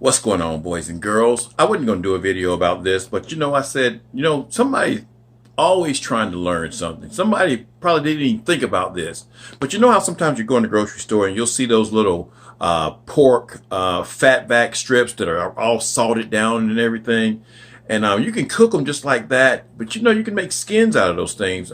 What's going on, boys and girls? I wasn't going to do a video about this, but I said, somebody always trying to learn something. Somebody probably didn't even think about this. But you know how sometimes you go in the grocery store and you'll see those little pork fatback strips that are all salted down and everything. And you can cook them just like that, but you can make skins out of those things.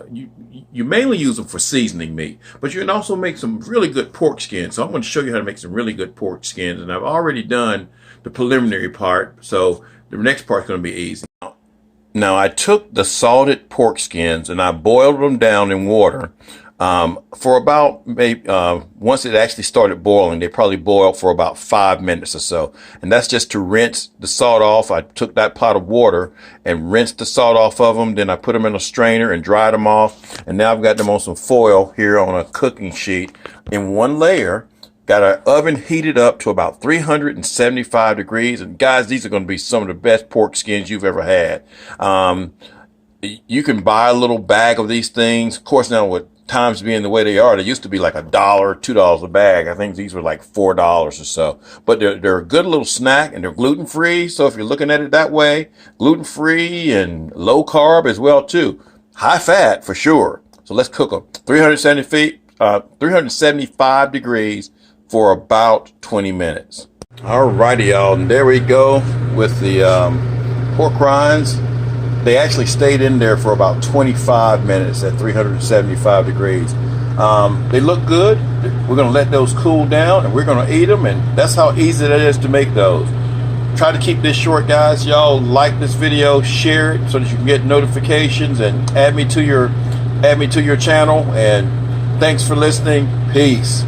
You mainly use them for seasoning meat, but you can also make some really good pork skins. So I'm going to show you how to make some really good pork skins, and I've already done the preliminary part, so the next part's going to be easy. Now I took the salted pork skins and I boiled them down in water for about maybe once it actually started boiling, they probably boiled for about 5 minutes or so, and that's just to rinse the salt off. I took that pot of water and rinsed the salt off of them, then I put them in a strainer and dried them off, and now I've got them on some foil here on a cooking sheet in one layer. Got our oven heated up to about 375 degrees. And guys, these are going to be some of the best pork skins you've ever had. You can buy a little bag of these things. Of course, now with times being the way they are, they used to be like $1, $2 a bag. I think these were like $4 or so. But they're a good little snack, and they're gluten-free. So if you're looking at it that way, gluten-free and low carb as well too. High fat for sure. So let's cook them. 375 degrees for about 20 minutes. Alrighty, y'all, and there we go with the pork rinds. They actually stayed in there for about 25 minutes at 375 degrees. They look good. We're gonna let those cool down and we're gonna eat them, and that's how easy it is to make those. Try to keep this short, guys. Y'all like this video, share it so that you can get notifications, and add me to your channel. And thanks for listening. Peace.